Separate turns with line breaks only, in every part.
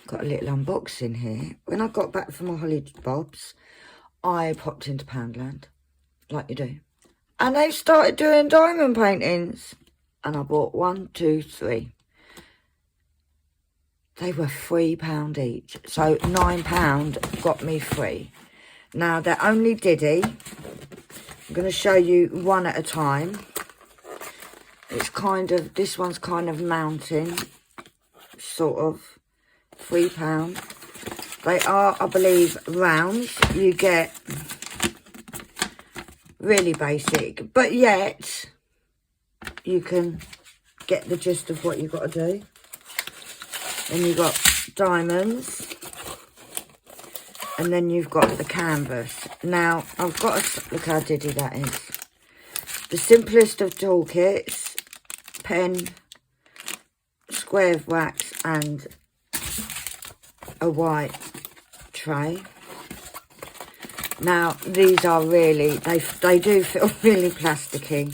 Got a little unboxing here. When I got back from my Holly Bobs, I popped into Poundland, like you do. And they started doing diamond paintings. And I bought 1, 2, 3. They were £3 each. So £9 got me free. Now, they're only Diddy. I'm going to show you one at a time. It's kind of, this one's kind of mountain, sort of. £3. They are, I believe, rounds. You get really basic, but yet you can get the gist of what you've got to do. Then you've got diamonds, and then you've got the canvas. Now, I've got to look how diddy that is. The simplest of toolkits: pen, square of wax, and a white tray. Now, these are really, they do feel really plasticky.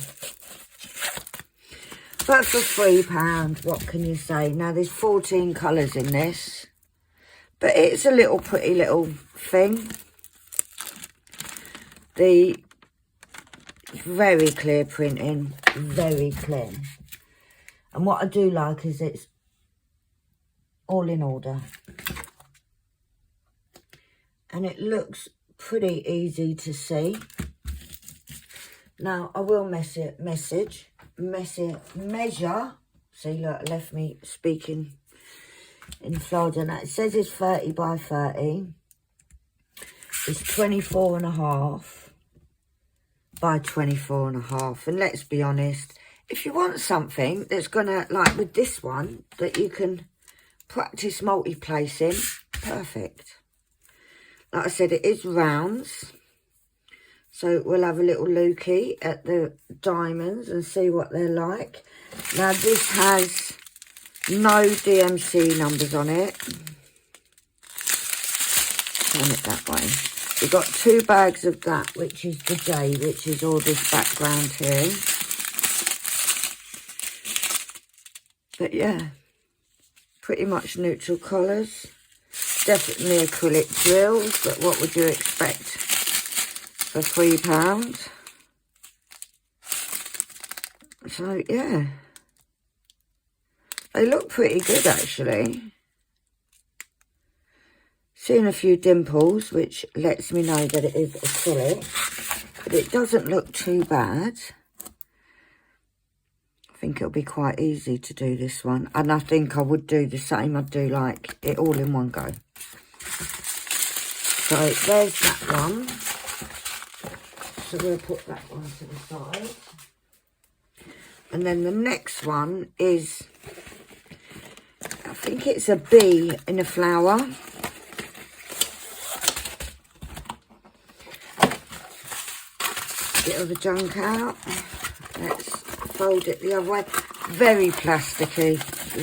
But for £3, what can you say? Now, there's 14 colours in this. But it's a little pretty little thing. The very clear printing, very clear. And what I do like is it's all in order. And it looks pretty easy to see. Now, I will measure. See, look, it left me speaking in Florida. Now, it says it's 30 by 30. It's 24.5 by 24.5. And let's be honest, if you want something that's going to, like with this one, that you can practice multi-placing, perfect. Like I said, it is rounds. So we'll have a little looky at the diamonds and see what they're like. Now, this has no DMC numbers on it. Turn it that way. We've got 2 bags of that, which is the J, which is all this background here. But yeah, pretty much neutral colours. Definitely acrylic drills, but what would you expect for £3? So yeah, they look pretty good actually. Seeing a few dimples, which lets me know that it is acrylic, but it doesn't look too bad. I think it'll be quite easy to do this one, and I think I would do the same. I'd do like it all in one go. So there's that one. So we'll put that one to the side. And then the next one is, I think it's a bee in a flower. Bit of the junk out. Let's fold it the other way. Very plasticky.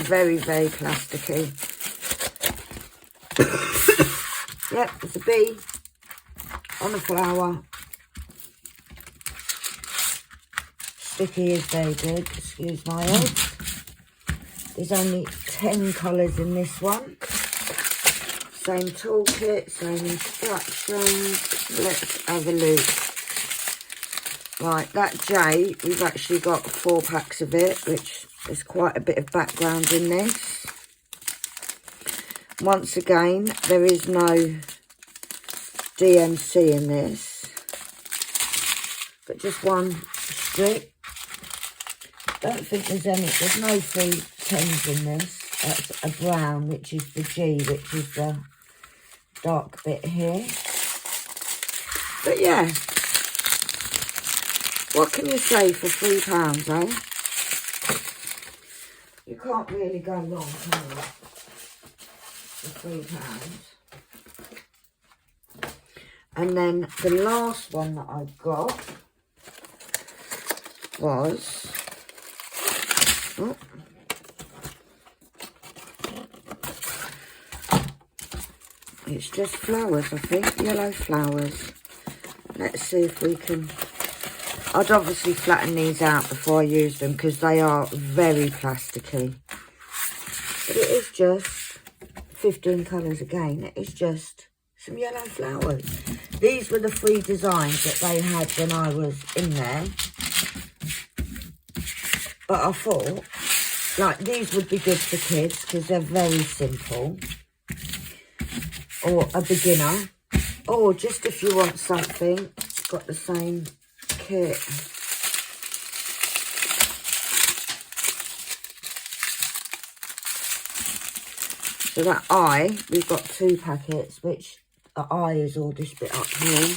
Very, very plasticky. Yep, it's a bee on a flower. Sticky is very good. Excuse my eggs. There's only 10 colours in this one. Same toolkit, same instructions. Let's have a look. Right, that J, we've actually got 4 packs of it, which is quite a bit of background in this. Once again, there is no DMC in this, but just one strip. Don't think there's no 3 10s in this. That's a brown, which is the G, which is the dark bit here. But yeah, what can you say for £3, eh? You can't really go wrong, can you? For £3. And then the last one that I got was, oh, it's just flowers, I think, yellow flowers. Let's see if we can, I'd obviously flatten these out before I use them because they are very plasticky. But it is just 15 colours again. It's just some yellow flowers. These were the 3 designs that they had when I was in there. But I thought, like, these would be good for kids because they're very simple. Or a beginner. Or just if you want something, got the same kit. So that eye, we've got 2 packets, which the eye is all this bit up here.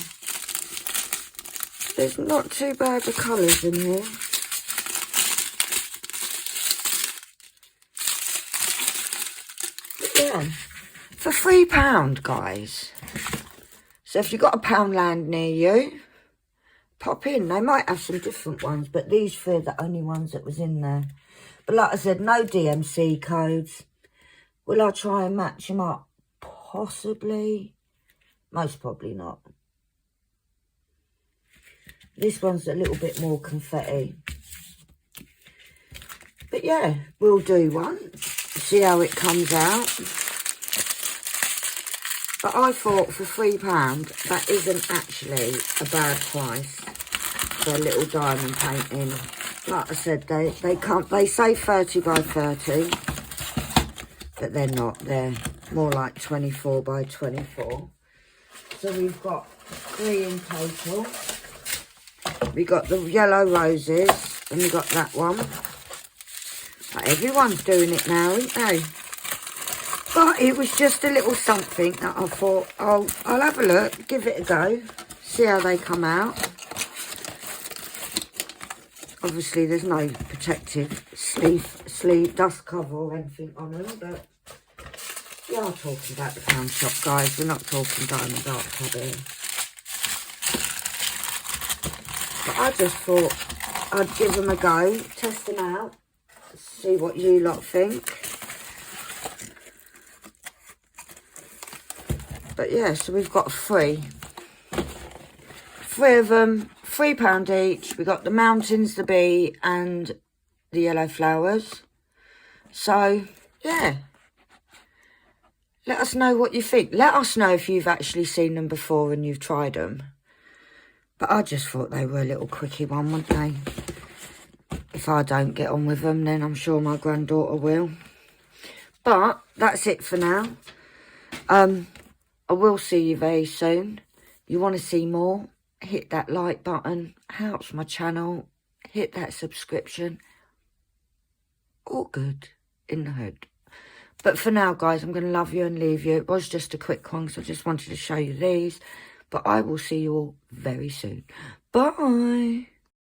There's not too bad of colours in here. But yeah, for £3, guys. So if you've got a Poundland near you, pop in. They might have some different ones, but these 3 are the only ones that was in there. But like I said, no DMC codes. Will I try and match them up? Possibly. Most probably not. This one's a little bit more confetti. But yeah, we'll do one. See how it comes out. But I thought for £3, that isn't actually a bad price for a little diamond painting. Like I said, they say 30 by 30. But they're not. They're more like 24 by 24. So we've got 3 in total. We got the yellow roses, and we got that one. But everyone's doing it now, isn't they? But it was just a little something that I thought, oh, I'll have a look, give it a go, see how they come out. Obviously, there's no protective sleeve, dust cover or anything on them, but we are talking about the pound shop, guys. We're not talking diamond art club here. But I just thought I'd give them a go, test them out, see what you lot think. But yeah, so we've got 3. 3 of them, £3 each. We got the mountains, the bee, and the yellow flowers. So, yeah. Let us know what you think. Let us know if you've actually seen them before and you've tried them. But I just thought they were a little quickie one, weren't they? If I don't get on with them, then I'm sure my granddaughter will. But that's it for now. I will see you very soon. You want to see more? Hit that like button, helps my channel, hit that subscription, all good in the hood. But for now, guys, I'm going to love you and leave you. It was just a quick one, so I just wanted to show you these, but I will see you all very soon. Bye.